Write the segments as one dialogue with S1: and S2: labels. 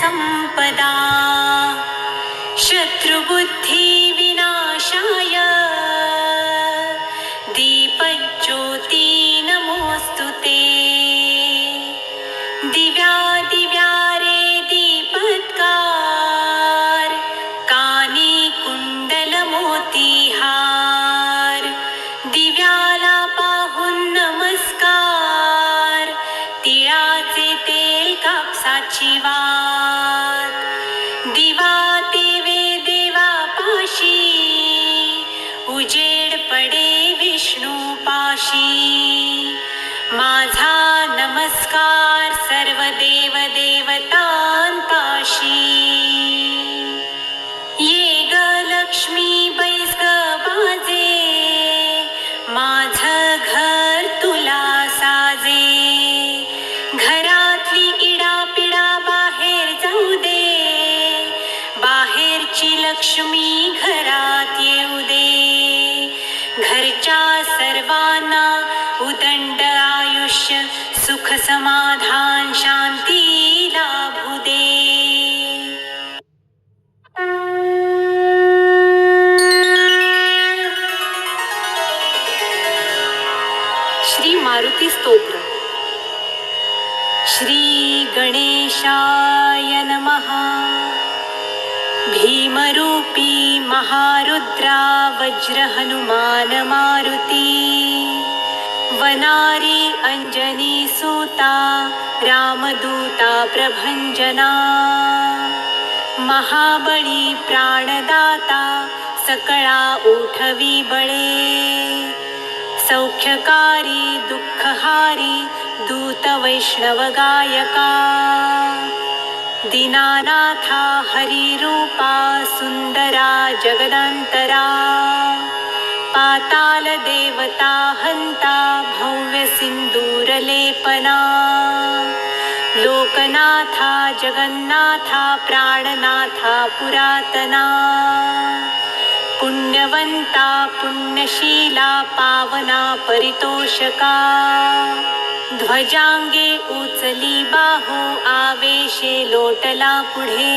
S1: संपदा शत्रुबुद्धि विनाशाय दीपज्योती नमोस्तुते दिव्या दिव्या रे दीपत्कार कानी कुंडल मोतीहार दिव्याला पाहून नमस्कार तिळाचे तेल कापसाची वात दिवा देवे देवा पाशी उजेड पडे विष्णू पाशी माझा नमस्कार सर्व देव देवतांपाशी ये ग लक्ष्मी बैस ग बाजे माझं घर तुला साजे घरातली इडापिडा बाहेर जाऊ दे बाहेरची लक्ष्मी घरात येऊ दे घरच्या सर्वांना उदंड आयुष्य सुख समाधान शांती लाभू दे श्री मारुती स्तोत्र श्री गणेशाय नमः भीमरूपी महारुद्रा वज्र हनुमान मारुती वनारी अंजनी सूता रामदूता प्रभंजना महाबळी प्राणदाता सकळा उठवी बळे सौख्यकारी दुःखहारी दूत वैष्णव गायका दीनानाथा हरिरूपा सुंदरा जगदांतरा पाताल देवता हंता भव्य सिंदूर लेपना लोकनाथा जगन्नाथा प्राणनाथा पुरातना पुण्यवंता पुण्यशीला पावना परितोषका ध्वजांगे उचली बाहू आवेशे लोटला पुढे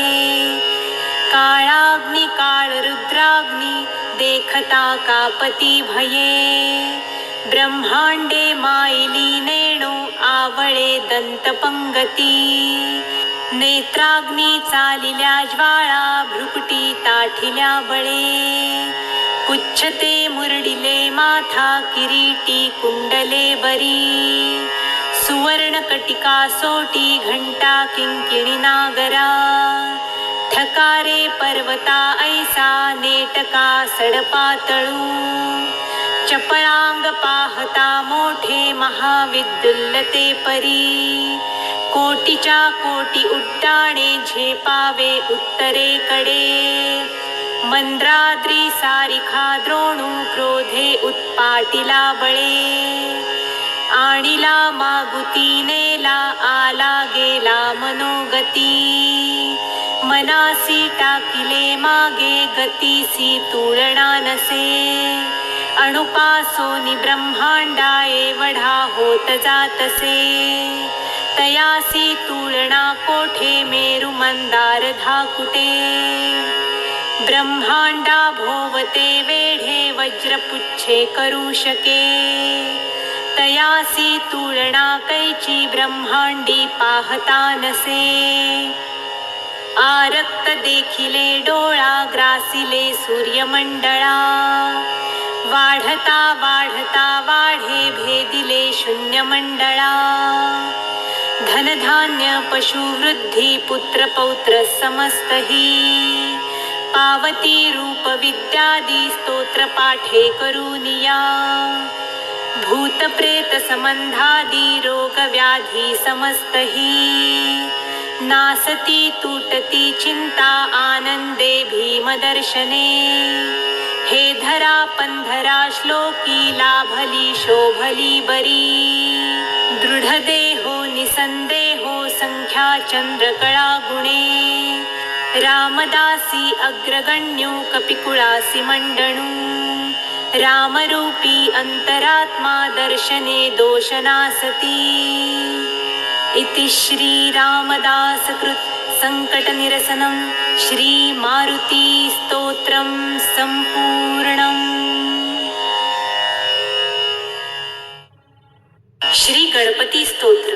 S1: काळाग्नी काळ रुद्राग्नी देखता कापती भये ब्रह्मांडे मायली नेणो आवळे दंतपंगती नेत्राग्नी चालिल्या ज्वाळा भ्रुकुटी ताठिल्या बळे पुच्छते मुरडिले माथा किरीटी कुंडले बरी सुवर्ण कटिका सोटी घंटा किंकिणी नागरा ठकारे पर्वता ऐसा नेटका सडपातळू चपळांग पाहता मोठे महाविद्युल्लते परी कोटीच्या कोटी उड्डाणे झेपावे उत्तरेकडे मंद्राद्री सारिखा द्रोणू क्रोधे उत्पाटिला बळे आणिला मागुती नेला आला गेला मनोगती मनासी टाकिले मागे गतीसी तुलना नसे अणुपासोनी ब्रह्मांडा एवढा होत जातसे तयासी तुलना कोठे मेरु मंदार धाकुटे ब्रह्मांडा भोवते वेढे वज्रपुच्छे करू शके तयासी तुलना कैची ब्रह्मांडी पाहता नसे आरक्त देखिले डोळा ग्रासिले सूर्यमंडळा वाढता वाढता वाढे भेदिले शून्यमंडळा धनधान्य पशुवृद्धी पुत्र पौत्र समस्तही पावती रूप विद्यादी स्तोत्र पाठे करूनिया भूत प्रेत संबंधादी रोग व्याधी समस्तही नासती तुटती चिंता आनंदे भीमदर्शने हे धरा पंधरा श्लोकी लाभली शोभली बरी दृढ देहो निसंदेहो संख्या चंद्रकळा गुणे रामदासी अग्रगण्यो कपिकुळासी मंडणू रामरूपी अंतरात्मा दर्शने दोषनासती इति श्री रामदास कृत संकटनिरसनं श्रीमारुतिस्तोत्रं सम्पूर्णम्। श्री गणपती स्तोत्र।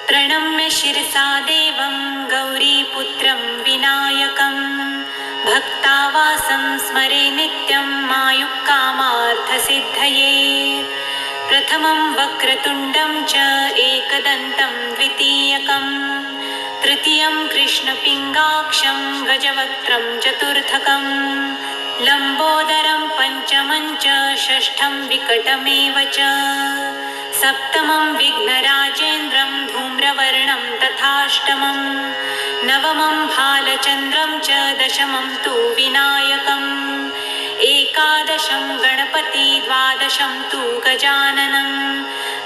S1: प्रणम्य शिरसा देवं गौरीपुत्रं विनायकं भक्तावासं स्मरे नित्यं मायुक्कामार्थसिद्धये। प्रथमं वक्रतुण्डं च एकदन्तं द्वितीयकं तृतीयं कृष्णपिङ्गाक्षं गजवक्त्रं चतुर्थकं लम्बोदरं पञ्चमं च षष्ठं विकटमेव च सप्तमं विघ्नराजेन्द्रं धूम्रवर्णं तथाष्टमं नवमं भालचन्द्रं च दशमं तु विनायकम् एकादशं गणपति द्वादशं तु गजाननं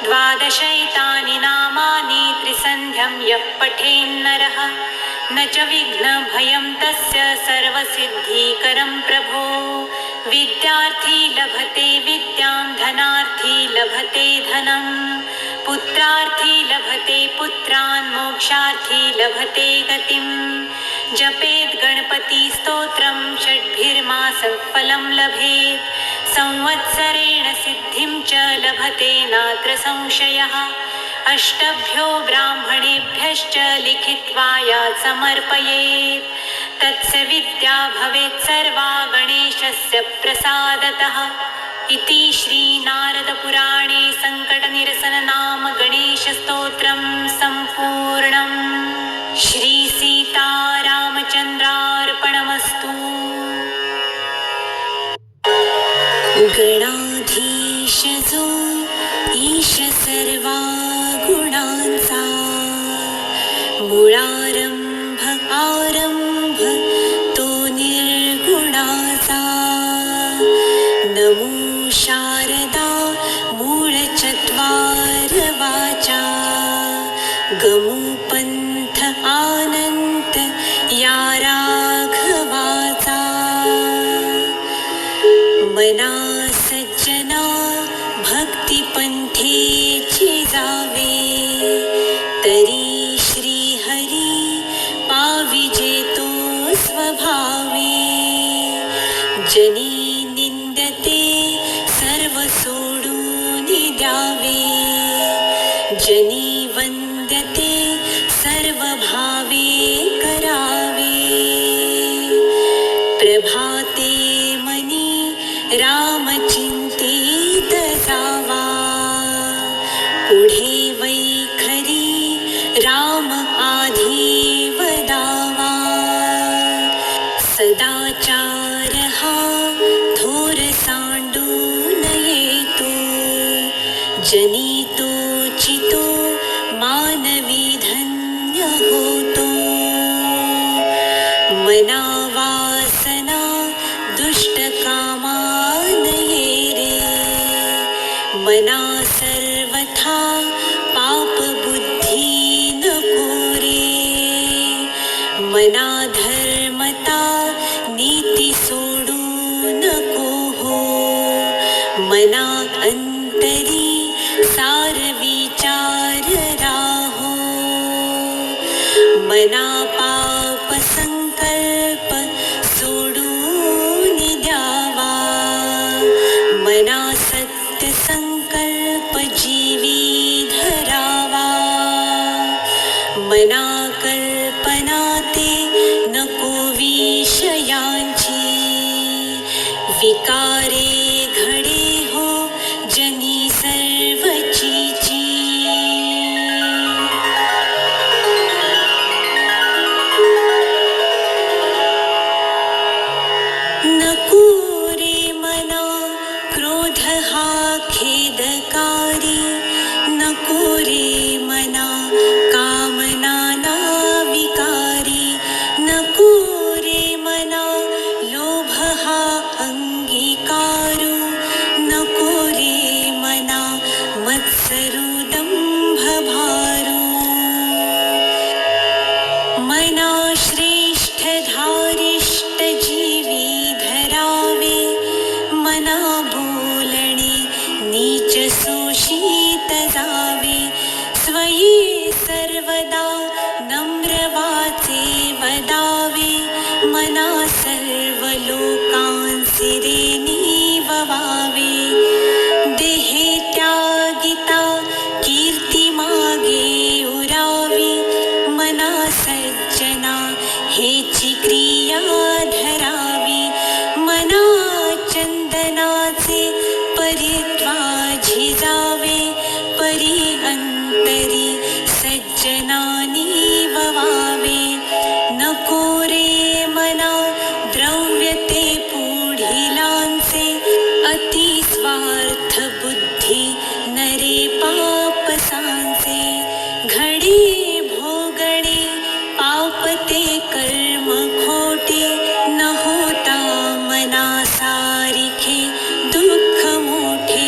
S1: द्वादशैतानि नामानि त्रिसन्ध्यं यः पठेन्नरः न च विघ्नभयं तस्य सर्वसिद्धिकरं प्रभो। विद्यार्थी लभते विद्यां धनार्थी लभते धनं पुत्रार्थी लभते पुत्रान् मोक्षार्थी लभते गतिं। जपेत् गणपति स्तोत्रं षड्भिर्मासं फलं लभेत् संवत्सरेण सिद्धिं च लभते नात्र संशयः। अष्टभ्यो ब्राह्मणेभ्यश्च लिखित्वा यात् समर्पयेत् तस्य विद्या भवेत् सर्वा गणेशस्य प्रसादतः। इति श्रीनारदपुराणे संकटनिरसन नाम गणेशस्तोत्रं सम्पूर्णम्। श्री सीतारामचन्द्रार्पणमस्तु। गणाधीश जो ईश सर्वा गुणांचा मूळारंभ आरंभ तो निर्गुणाचा। नमो शारदा मूळ चत्वार वाचा गमो पंथ आनंत या राघवाचा। मना सज्जना भक्तिपंथेची जावे तरी श्री हरी पाविजेतो स्वभावे। जनी निंदते सर्व सोडून द्यावे जनी वंद्यते सर्व भावे करावे। प्रभाते मनी रामचिंतित जावा पुढे वैखरी राम आधी वदावा। सदाचार हा थोर सांडून येतो जनी तो चितो मानवी धन्य होतो। मना वासना दुष्ट कामान रे मना सर्वथा पाप बुद्धी नको रे। मना धर्मता नीती सोडू नको हो मना अंतरी सार विचार राहो। मना पाप संकल्प सोडून द्यावा मना सत्य संकल्प जीवी धरावा। मना कल्पना ते नको विषयांची विकारे घडे हो जनी सर्वचीची। नको रे मना क्रोध हा खेदकारी नको रे मना कामना ना विकारी। नको रे मना लोभ हा अंगीकारू परित्वा झिजावे परी अंतरी सज्जनानी ववावे नको रे मना द्रव्य ते पुढिलांचे अति स्वार्थ बुद्धी नरे पाप सांचे घडी भोगणे पापते कर्म खोटे न होता मना सारिखे दुःख मोठे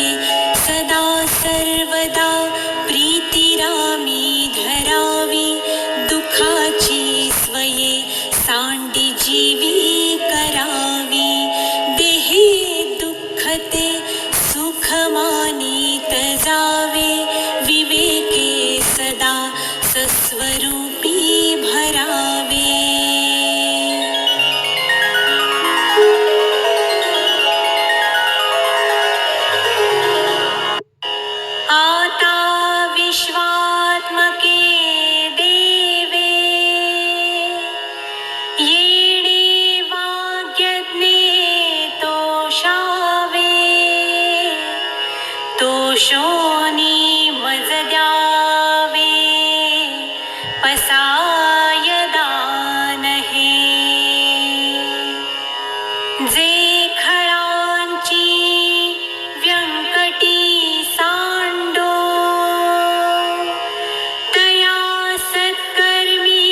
S1: सदा सर्वदा प्रीतिरामी धरावी दुःखाची स्वये सांडी जीवी करावी देहे दुःखते सुख मानित जावे विवेके सदा सस्वरूपी भरावे आता विश्वात्मके देवे येणे वाग्यज्ञे तोषावे तोषोनी मज द्यावे पसायदान हे जे खळांची व्यंकटी सांडो तया सत्कर्मी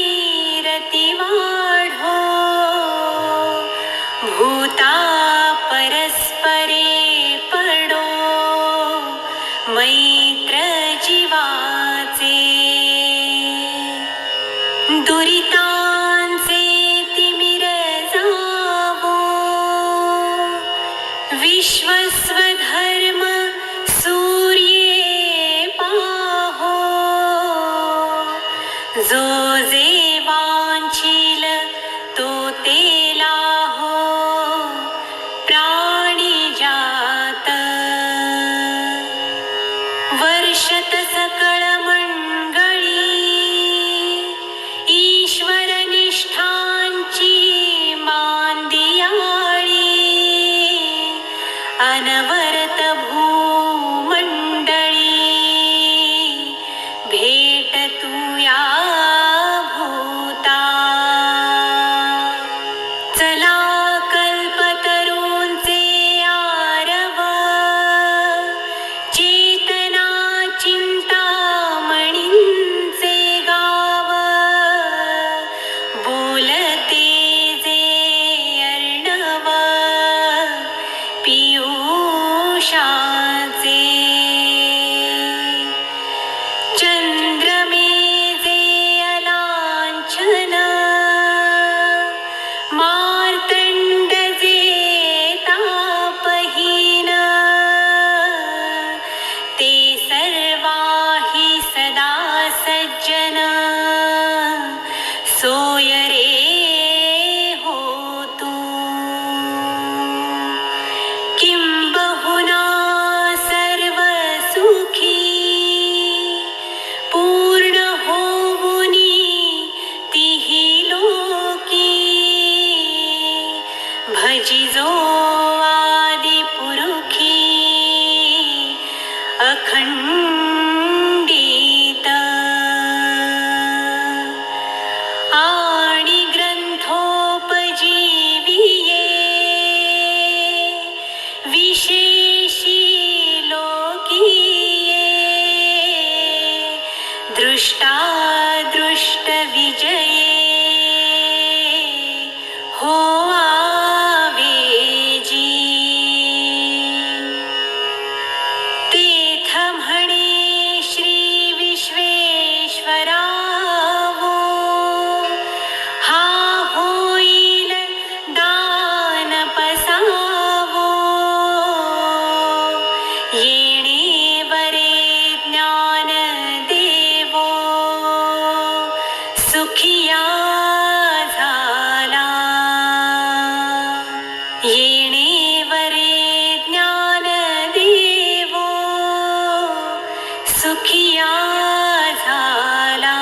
S1: रती वाढो भूता परस्परे पडो मैत्र जीवाचे दुरितांचे तिमिर जावो विश्वस्वधर्म सूर्ये पाहो जो जे वांछील तो तेला हो प्राणी जात वर्षत सकळ मंडळी ईश्वर निष्ठांची मांदियाळी अनवरत भूमंडळी भेट तुया भूता चला कल्पतरूंचे आरव चेतना चिंतामणींचे गाव बोलते जे अर्णव पियुषाचे चंद्रमे जे अलांछन मार्तंड जे तापहीन ते सर्वाही सदा सज्जन सोय रे हो तू किंबहुना सर्व सुखी पूर्ण होऊनी तिही लोकी भजिजो आदि पुरुखी अखंडित आणि ग्रंथोपजीविये विशेषी लोकीये दृष्टादृष्ट विजये हो आवेजी तेथ म्हणे श्री विश्वेश्वरावो हा होईल दान पसावो येणे वरे ज्ञान देवो सुखिया झाला येणे वरे ज्ञान देवो सुखिया झाला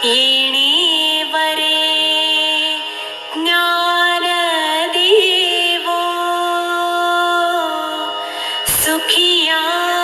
S1: येणे वरे ज्ञान देवो या